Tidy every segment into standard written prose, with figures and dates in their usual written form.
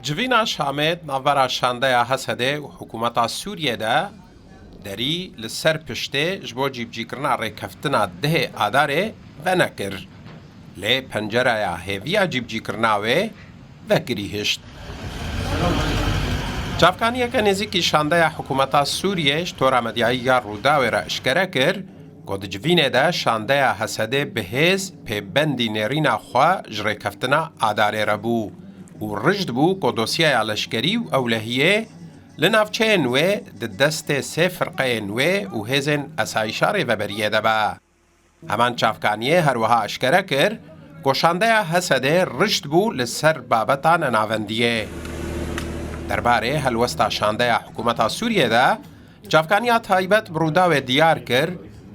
جوینا شامت نوارا شاندیا هسده و حکومتا سوریه ده دری لسر پشته جبو جیب جیکرنا ریکفتنا ده آداره و نکر. لی پنجره یا هیویا جیب جیکرناوه و گریهشت. جافکانیه که نزیکی شاندیا حکومتا سوریهش تورا مدیایی یا روداوه را اشکره کر گود جوینه ده شاندیا هسده بهز پی بندی نرینا خواه جریکفتنا آداره را بو. و رجد بو که دوسیه لشکری و اولهیه لنافچه نوه دست سه فرقه نوه و هزن اسایشار و بریه دبا. همان چافکانیه هر وها اشکره کر گوشانده حسده رجد بو لسر بابتان ناوندیه. درباره هلوستا شانده حکومت سوریه ده چافکانیه تایبت برودا و دیار کر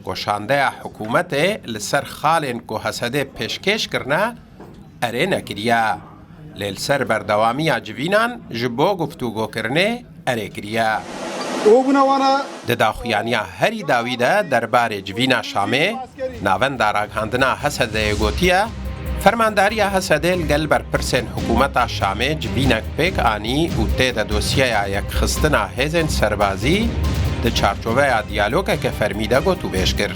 گوشانده حکومت لسر خالن که حسده پیشکش کرنه اره نکریه. لیل سر بردوامی جوینان جبو گفتگو کرنه اره کریه. دداخویانیا هری داویده درباره جوینا شامه ناوند راگهاندنا حسده گوتیه فرمانداری حسده لگل بر پرسن حکومت شامه جوینک پیک آنی و تیده دوسیه یک خستنا هزن سربازی ده چارچوه دیالوگه که فرمیده گوتو بیش کر.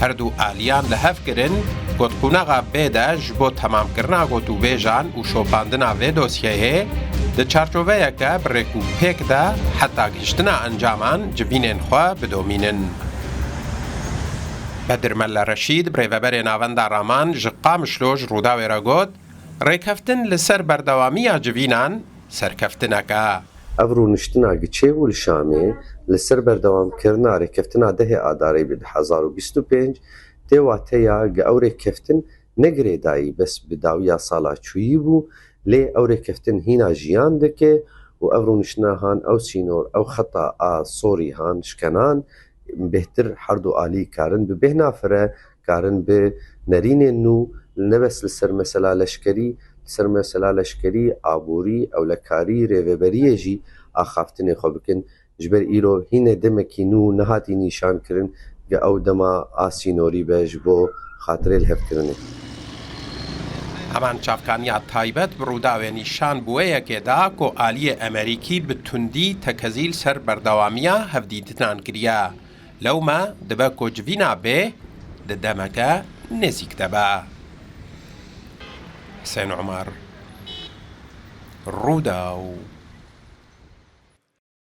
هر دو آلیان لحف کرن گوت قوناغا بیده جبو تمام کرنا گوتو بیجان و شوپاندنا وی دوسیه ده چارچوه که برکو پیک ده حتی گشتنا انجامان جوینن خواه بدومینن. بدر مل رشید بریوبر ناوند رامان جقامشلوج روداوی را گوت ریکفتن لسر بردوامی جوینان سرکفتنه که افرو نشتنا گچه و الشامه لسر بردوام کرنا ریکفتنا ده آداره بید 1025 تیواتیا گه او ریکفتن نگره دایی بس بداویا سالا چویی بو لی او ریکفتن هینا جیان دکه و افرو نشتنا هان او سینور او خطا صوری هان شکنان بهتر حردو آلی کارن به نافره کارن به نرین نو نبس لسر مثلا لشکری سر مثلا لشکری آبوری او لکاری ریوبریه جی آخافتن خو بکن جبر ایرو هینه دمکی نو نهاتی نیشان کرن گه او دما آسینوری بیج بو خاطره الهف کرنه. همان چافکانیا تایبت بروداوی نیشان بویه که دا که آلی امریکی بتوندی تکزیل سر بردوامیا هفدیدتان کریا. لو ما دبا که جوینا به ددمکه نزیک دبا. حسین عمر روداو